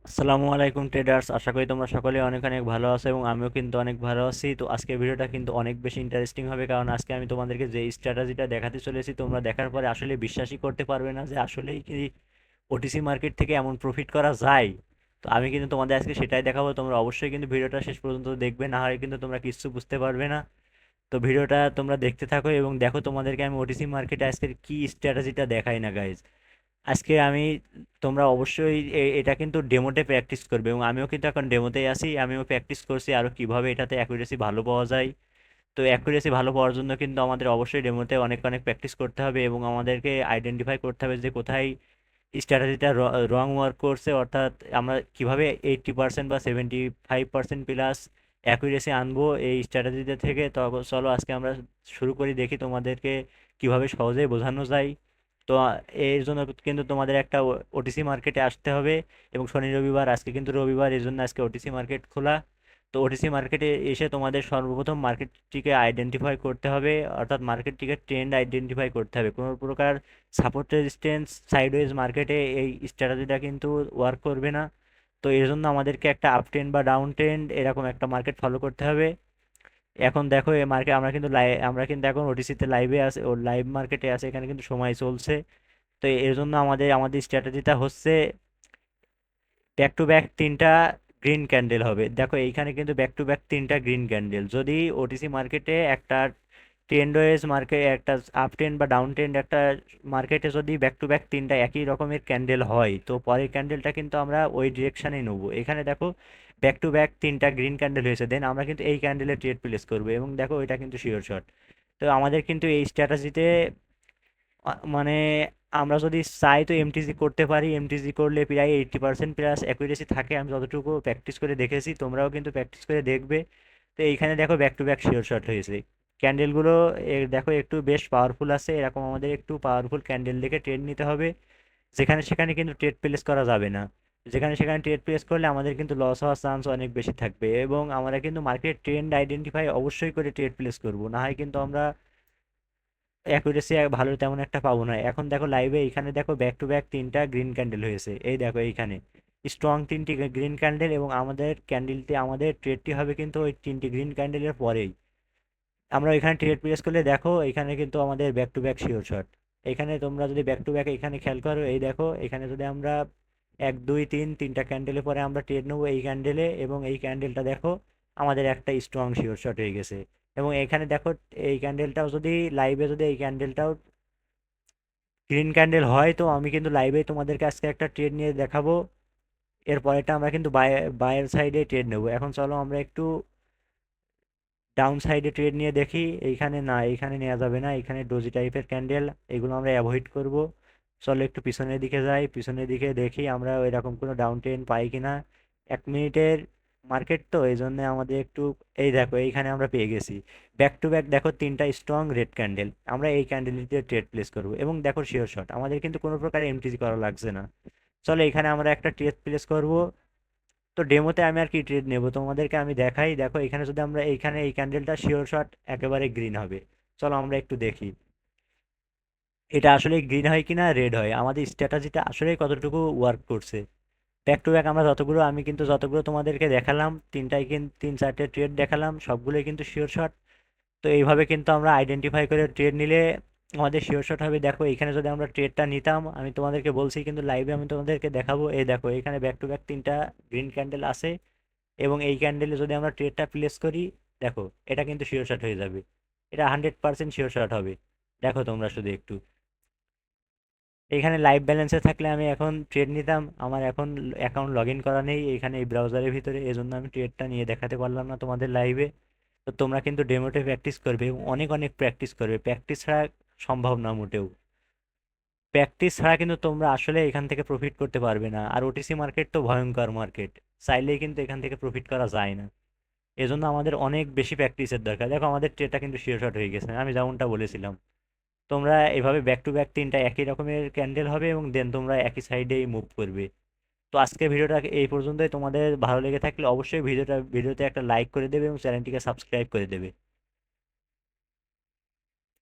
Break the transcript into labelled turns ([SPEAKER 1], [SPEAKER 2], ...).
[SPEAKER 1] আসসালামু আলাইকুম ট্রেডার্স, আশা করি তোমরা সকলে অনেক অনেক ভালো আছো এবং আমিও কিন্তু অনেক ভালো আছি। তো আজকের ভিডিওটা কিন্তু অনেক বেশি ইন্টারেস্টিং হবে, কারণ আজকে আমি তোমাদেরকে যে স্ট্র্যাটেজিটা দেখাতে চলেছি তোমরা দেখার পরে আসলে বিশ্বাসই করতে পারবে না যে আসলেই কি ওটিসি মার্কেট থেকে এমন প্রফিট করা যায়। তো আমি কিন্তু তোমাদের আজকে সেটাই দেখাবো, তোমরা অবশ্যই কিন্তু ভিডিওটা শেষ পর্যন্ত দেখবে, না হয় কিন্তু তোমরা কিচ্ছু বুঝতে পারবে না। তো ভিডিওটা তোমরা দেখতে থাকো এবং দেখো তোমাদেরকে আমি ওটিসি মার্কেটে আজকের কি স্ট্র্যাটেজিটা দেখাই না গাইজ। আজকে আমি, তোমরা অবশ্যই এটা কিন্তু ডেমোতে প্র্যাকটিস করবে এবং আমিও কিন্তু এখন ডেমোতেই আছি, আমিও প্র্যাকটিস করছি আরও কীভাবে এটাতে অ্যাকুরেসি ভালো পাওয়া যায়। তো অ্যাকুরেসি ভালো পাওয়ার জন্য কিন্তু আমাদের অবশ্যই ডেমোতে অনেক অনেক প্র্যাকটিস করতে হবে এবং আমাদেরকে আইডেন্টিফাই করতে হবে যে কোথায় স্ট্র্যাটেজিটা রং ওয়ার্ক করছে, অর্থাৎ আমরা কিভাবে 80% বা 75% প্লাস অ্যাকুরেসি আনবো এই স্ট্র্যাটেজিটা থেকে। তো চলো আজকে আমরা শুরু করি, দেখি তোমাদেরকে কিভাবে সহজেই বোঝানো যায়। তো এর জন্য কিন্তু তোমাদের একটা ওটিসি মার্কেটে আসতে হবে এবং শনি রবিবার, আজকে কিন্তু রবিবার, এই জন্য আজকে ওটিসি মার্কেট খোলা। তো ওটিসি মার্কেটে এসে তোমাদের সর্বপ্রথম মার্কেটটিকে আইডেন্টিফাই করতে হবে, অর্থাৎ মার্কেটটিকে ট্রেন্ড আইডেন্টিফাই করতে হবে। কোনো প্রকার সাপোর্ট রেজিস্ট্যান্স সাইডওয়েজ মার্কেটে এই স্ট্র্যাটেজিটা কিন্তু ওয়ার্ক করবে না। তো এর জন্য আমাদেরকে একটা আপ ট্রেন্ড বা ডাউন ট্রেন্ড এরকম একটা মার্কেট ফলো করতে হবে। এখন দেখো এই মার্কেট আমরা কিন্তু এখন ওটিসিতে লাইভে আছে, ও লাইভ মার্কেটে আছে, এখানে কিন্তু সময় চলছে। তো এর জন্য আমাদের স্ট্র্যাটেজিটা হচ্ছে ব্যাক টু ব্যাক তিনটা গ্রিন ক্যান্ডেল হবে। দেখো এইখানে কিন্তু ব্যাক টু ব্যাক তিনটা গ্রিন ক্যান্ডেল, যদি ওটিসি মার্কেটে একটা ট্রেন্ড ওয়েজ মার্কেট, একটা আপ ট্রেন্ড বা ডাউন ট্রেন্ড একটা মার্কেটে যদি ব্যাক টু ব্যাক তিনটা একই রকমের ক্যান্ডেল হয়, তো পরের ক্যান্ডেলটা কিন্তু আমরা ওই ডিরেকশানেই নেবো। এখানে দেখো ব্যাক টু ব্যাক তিনটা গ্রিন ক্যান্ডেল হয়েছে, দেন আমরা কিন্তু এই ক্যান্ডেলে ট্রেড প্লেস করবো এবং দেখো এটা কিন্তু শিওর শট। তো আমাদের কিন্তু এই স্ট্র্যাটেজিতে মানে আমরা যদি চাই তো এমটিজি করতে পারি, এমটিজি করলে প্রায় 80% প্লাস অ্যাকুরেসি থাকে, আমি যতটুকু প্র্যাকটিস করে দেখেছি, তোমরাও কিন্তু প্র্যাকটিস করে দেখবে। তো এইখানে দেখো back to back sure shot হয়েছে ক্যান্ডেলগুলো। দেখো একটু বেশ পাওয়ারফুল আছে, এরকম আমাদের একটু পাওয়ারফুল ক্যান্ডেল দেখে ট্রেড নিতে হবে। যেখানে সেখানে কিন্তু ট্রেড প্লেস করা যাবে না, যেখানে সেখানে ট্রেড প্লেস করলে আমাদের কিন্তু লস হওয়ার চান্স অনেক বেশি থাকবে এবং আমরা কিন্তু মার্কেট ট্রেন্ড আইডেন্টিফাই অবশ্যই করে ট্রেড প্লেস করবো, না হয় কিন্তু আমরা অ্যাকুরেসি ভালো তেমন একটা পাবো না। এখন দেখো লাইভে এইখানে দেখো ব্যাক টু ব্যাক তিনটা গ্রিন ক্যান্ডেল হয়েছে, এই দেখো এইখানে স্ট্রং তিনটি গ্রিন ক্যান্ডেল এবং আমাদের ক্যান্ডেলটি, আমাদের ট্রেডটি হবে কিন্তু ওই তিনটি গ্রিন ক্যান্ডেলের পরেই। আমরা এখানে ট্রেড প্লেস করলে দেখো এখানে কিন্তু আমাদের back to back sure shot. এখানে তোমরা যদি ব্যাক টু ব্যাক এখানে খেয়াল করো, এই দেখো এখানে যদি আমরা এক দুই তিন তিনটা ক্যান্ডেলের পরে আমরা ট্রেড নেবো এই ক্যান্ডেলে, এবং এই ক্যান্ডেলটা দেখো আমাদের একটা স্ট্রং শিওর শট হয়ে গেছে। এবং এখানে দেখো এই ক্যান্ডেলটাও যদি লাইভে, যদি এই ক্যান্ডেলটাও গ্রিন ক্যান্ডেল হয়, তো আমি কিন্তু লাইভে তোমাদেরকে আজকে একটা ট্রেড নিয়ে দেখাবো। এরপরেটা আমরা কিন্তু বায়ের সাইডে ট্রেড নেবো। এখন চলো আমরা একটু ডাউন সাইডে ট্রেড নিয়ে দেখি। এইখানে না, এইখানে নেওয়া যাবে না, এখানে ডোজি টাইপের ক্যান্ডেল, এগুলো আমরা অ্যাভয়েড করব। চলো একটু পিছনের দিকে যাই, পিছনের দিকে দেখি আমরা এরকম কোনো ডাউন ট্রেন্ড পাই কিনা। 1 মিনিটের মার্কেট তো এই জন্য আমাদের একটু, এই দেখো এইখানে আমরা পেয়ে গেছি ব্যাক টু ব্যাক, দেখো তিনটা স্ট্রং রেড ক্যান্ডেল, আমরা এই ক্যান্ডেলটিতে ট্রেড প্লেস করব এবং দেখো শিওর শট, আমাদের কিন্তু কোনো প্রকার এমটিজি করা লাগছে না। চলো এখানে আমরা একটা ট্রেড প্লেস করব। তো ডেমোতে আমি আর কি ট্রেড নেব তোমাদেরকে আমি দেখাই, দেখো এখানে যদি আমরা এইখানে এই ক্যান্ডেলটা শিওর শট একেবারে গ্রিন হবে। চলো আমরা একটু দেখি এটা আসলে গ্রিন হয় কিনা রেড হয়, আমাদের স্ট্র্যাটাজিটা আসলে কতটুকু ওয়ার্ক করছে। ব্যাক টু ব্যাক আমরা যতগুলো, আমি কিন্তু যতগুলো তোমাদেরকে দেখালাম, তিনটাই কিন্তু তিন চারটে ট্রেড দেখালাম, সবগুলোই কিন্তু শিওর শট। তো এইভাবে কিন্তু আমরা আইডেন্টিফাই করে ট্রেড নিলে আমাদের শিওর শট হবে। দেখো এখানে যদি আমরা ট্রেডটা নিতাম, আমি তোমাদেরকে বলছি কিন্তু লাইভে আমি তোমাদেরকে দেখাবো, এই দেখো এখানে ব্যাক টু ব্যাক তিনটা গ্রিন ক্যান্ডেল আছে এবং এই ক্যান্ডেলে যদি আমরা ট্রেডটা প্লেস করি, দেখো এটা কিন্তু শিওর শট হয়ে যাবে, এটা 100% শিওর শট হবে। দেখো তোমরা শুধু একটু, এখানে লাইভ ব্যালেন্সে থাকলে আমি এখন ট্রেড নিতাম, আমার এখন অ্যাকাউন্ট লগ ইন করা নেই এখানে এই ব্রাউজারের ভিতরে, এজন্য আমি ট্রেডটা নিয়ে দেখাতে পারলাম না তোমাদের লাইভে। তো তোমরা কিন্তু ডেমোতে প্র্যাকটিস করবে এবং অনেক অনেক প্র্যাকটিস করবে, প্র্যাকটিস ছাড়া সম্ভব না মোটেও। প্র্যাকটিস ছাড়া কিন্তু তোমরা আসলে এখান থেকে প্রফিট করতে পারবে না, আর ওটিসি মার্কেট তো ভয়ঙ্কর মার্কেট, চাইলেই কিন্তু এখান থেকে প্রফিট করা যায় না। এজন্য আমাদের অনেক বেশি প্র্যাকটিসের দরকার। দেখো আমাদের ট্রেডটা কিন্তু শিওর শট হয়ে গেছে, আমি যেমনটা বলেছিলাম। তোমরা এভাবে ব্যাক টু ব্যাক তিনটা একই রকমের ক্যান্ডেল হবে এবং দেন তোমরা একই সাইডেই মুভ করবে। তো আজকের ভিডিওটা এই পর্যন্তই, তোমাদের ভালো লেগে থাকলে অবশ্যই ভিডিওতে একটা লাইক করে দেবে এবং চ্যানেলটিকে সাবস্ক্রাইব করে দেবে।